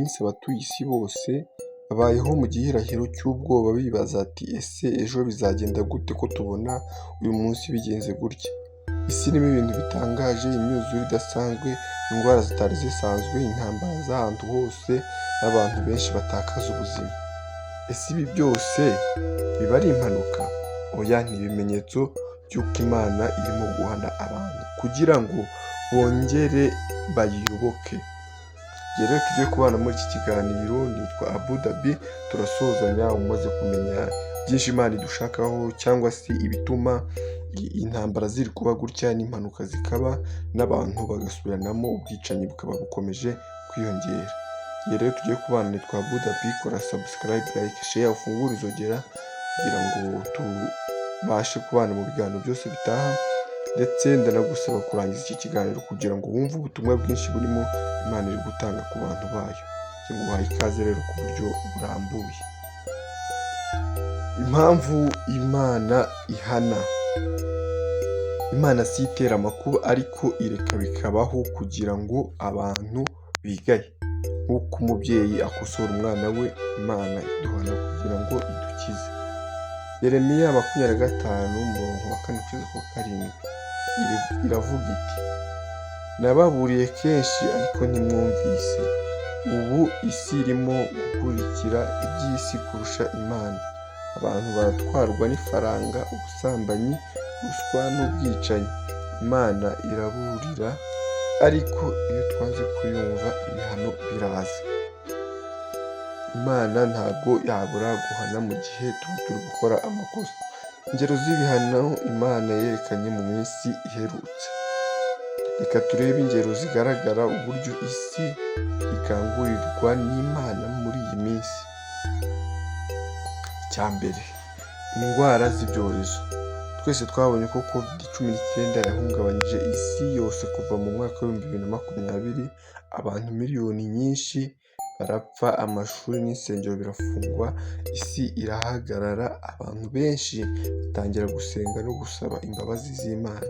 minsi abatuye isi bose babayeho mu gihirahiro cy'ubwoba bibaza ati ese ejo bizagenda gute ko tubona uyu munsi bigenze gutya. Isi irimo ibintu bitangaje, imyuzure idasanzwe, indwara zitari zisanzwe, intambara z'ahantu hose n'abantu benshi batakaza ubuzima. Ese ibi byose biba ari impanuka? Oya, ni ibimenyetso by'uko Imana irimo guhana abantu kugira ngo bongere bayiyoboke. Rero tugiye kubana muri iki kiganiro, nitwa Abu Dhabi, turasozanya umaze kumenya byinshi Imana idushakaho cyangwa se ibituma intambara ziri kuba gutya n'impanuka zikaba n'abantu bagasubiranamo, ubwicanyi bukaba bukomeje kwiyongera. Rero tugiye kubana, nitwa Abu Dhabi, kora subscribe, like, share, ufungure inzogera kugira ngo tubashe kubana mu biganiro byose bitaha, ndetse ndanagusaba kurangiza iki kiganiro kugira ngo wumve ubutumwa bwinshi burimo Imana iri gutanga ku bantu bayo. Nguhaye ikaze rero ku buryo burambuye. Impamvu Imana ihana. Imana si itera amakuba ariko ireka bikabaho kugira ngo abantu bigaye. Nk'uko umubyeyi akosora umwana we, Imana iduhana kugira ngo idukize. Yeremiya 25:4-7 iravuga iti nababuriye kenshi ariko ntimwumvise. Ubu isi irimo gukurikira iby'isi kurusha Imana. Abantu baratwarwa n'ifaranga, ubusambanyi, ruswa n'ubwicanyi. Imana iraburira ariko iyo twanze kuyumva ibihano biraza. Imana ntabwo yabura guhana mu gihe tuba turi gukora amakosa. Ingero z'ibihano Imana yerekanye mu minsi iherutse. Reka turebe ingero zigaragara uburyo isi ikangurirwa n'Imana muri iyi minsi. Icya mbere, indwara z'ibyorezo. Twese twabonye ko COVID-19 yahungabanyije isi yose kuva mu mwaka wa 2020. Abantu miliyoni nyinshi barapfa, amashuri n'insengero birafungwa, isi irahagarara, abantu benshi batangira gusenga no gusaba imbabazi z'Imana.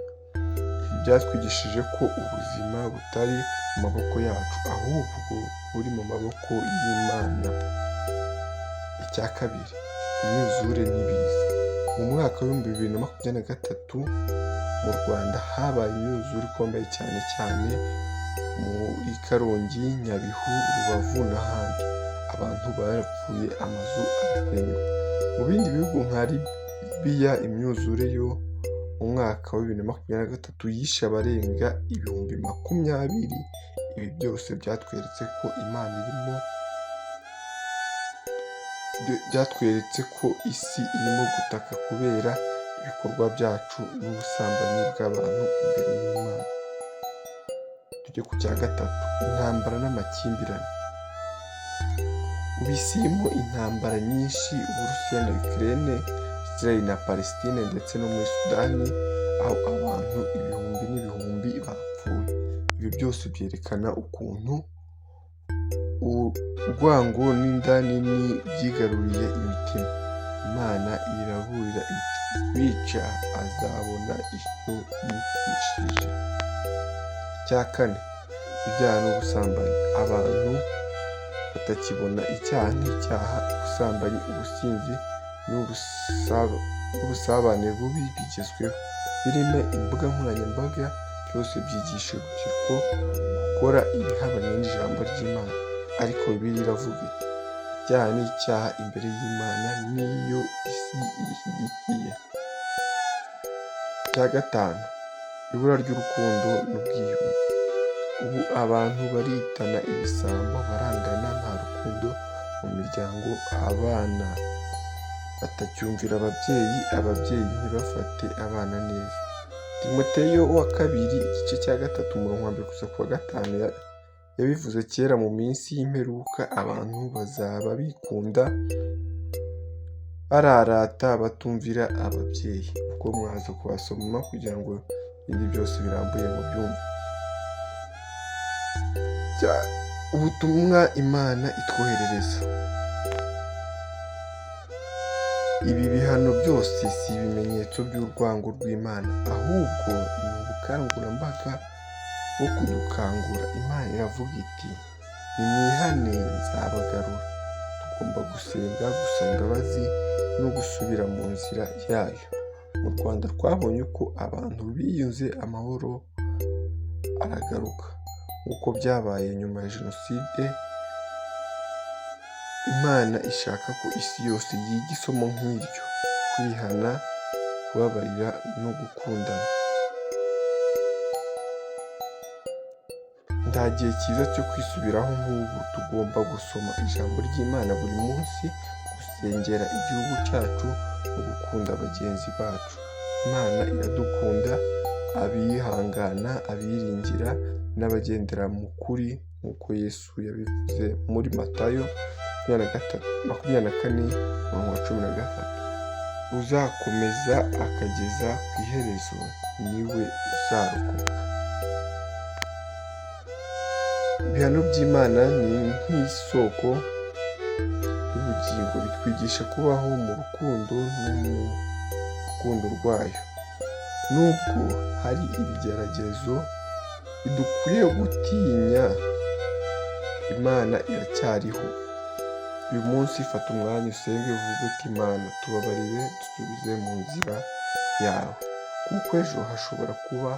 Ibi byatwigishije ko ubuzima butari mu maboko yacu ahubwo buri mu maboko y'Imana. Icya kabiri, imyuzure n'ibiza. Mu mwaka wa 2023 mu Rwanda habaye imyuzure ikomeye cyane muri Karongi, Nyabihu, Rubavu n'ahandi. Abantu barapfuye, amazu arasenyuka. Mu bindi bihugu nka Libya, imyuzure yo mu mwaka wa 2023 yishe abarenga 20,000. Ibi byose byatweretse ko isi irimo gutaka kubera ibikorwa byacu n'ubusambanyi bw'abantu imbere y'Imana. Tujye ku cya gatatu, intambara n'amakimbirane. Ubu isi irimo intambara nyinshi, Uburusiya na Ukraine, Israel na Palestine ndetse no muri Sudani, aho abantu ibihumbi n'ibihumbi bapfuye. Ibi byose byerekana ukuntu urwango n'inda nini byigaruriye imitima. Imana iraburira iti wica azabona icyo yicishije. Icya kane, ibyaha n'ubusambanyi. Abantu batakibona icyaha nk'icyaha. Ubusambanyi, ubusinzi n'ubusabane bubi bigezweho. Filime, imbuga nkoranyambaga byose byigisha urubyiruko gukora ibihabanye n'ijambo ry'Imana. Ariko Bibiliya iravuga iti icyaha ni icyaha imbere y'Imana n'iyo isi ishyigikiye. Icya gatanu, ibura ry'urukundo n'ubwiyunge. Ubu abantu baritana ibisambo, barangana, nta rukundo mu miryango, abana batacyumvira ababyeyi ntibafate abana neza. Timoteyo wa 2:3-5 yabivuze kera mu minsi y'imperuka abantu bazaba bikunda, bararata, batumvira ababyeyi. Ubwo mwaza kubasoma kugira ngo ibindi byose birambuye mu byumve. Ubutumwa Imana itwoherereza. Ibi bihano byose si ibimenyetso by'urwango rw'Imana, ahubwo ni ubukangurambaga bwo kudukangura. Imana iravuga iti nimwihane nzabagarura. Tugomba gusenga, gusaba imbabazi no gusubira mu nzira yayo. Mu Rwanda twabonye ko abantu biyunze amahoro aragaruka. Nk'uko byabaye nyuma ya Jenoside, Imana ishaka ko isi yose yiga isomo nk'iryo: kwihana, kubabarira no gukundana. Nta gihe cyiza cyo kwisubiraho nk'ubu. Tugomba gusoma ijambo ry'Imana buri munsi, gusengera igihugu cyacu no gukunda bagenzi bacu. Imana iradukunda, abihangana, abiringira n'abagendera mu kuri, nk'uko Yesu yabivuze muri Matayo 24:13. Uzakomeza akageza ku iherezo niwe uzarokoka. Ibihano by'Imana ni nk'isoko y'ubugingo, bitwigisha kubaho mu rukundo no mu rukundo rwayo. Nubwo hari ibigeragezo, ntidukwiye gutinya. Imana iracyariho. Uyu munsi fata umwanya usenge, uvuge uti Imana tubabarire, dusubize mu nzira yawe, kuko ejo hashobora kuba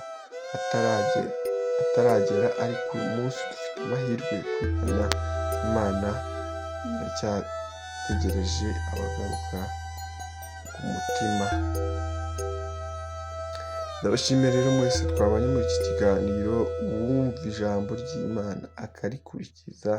hataragera, ariko uyu munsi dufite amahirwe yo kwihana. Imana iracyategereje abagaruka ku mutima. Ndabashimiye rero mwese twabanye muri iki kiganiro. Uwumva ijambo ry'Imana akarikurikiza,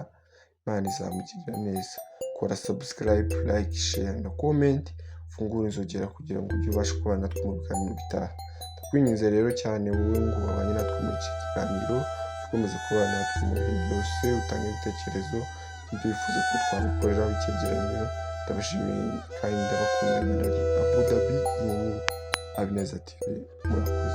Imana izamugirira neza. Kora subscribe, like, share na comment, fungura inzogera kugira ngo ujye ubasha kubana natwe mu biganiro bitaha. Ndakwinginze rero cyane wowe ngo wabanye natwe muri iki kiganiro, ukomeze kubana natwe mu bihe byose, utange ibitekerezo by'ibyo wifuza ko twagukoreraho icyegeranyo. Ndabashimiye kandi ndabakunda. Nyirari Abu Dhabi, iyi ni Habineza TV. Murakoze.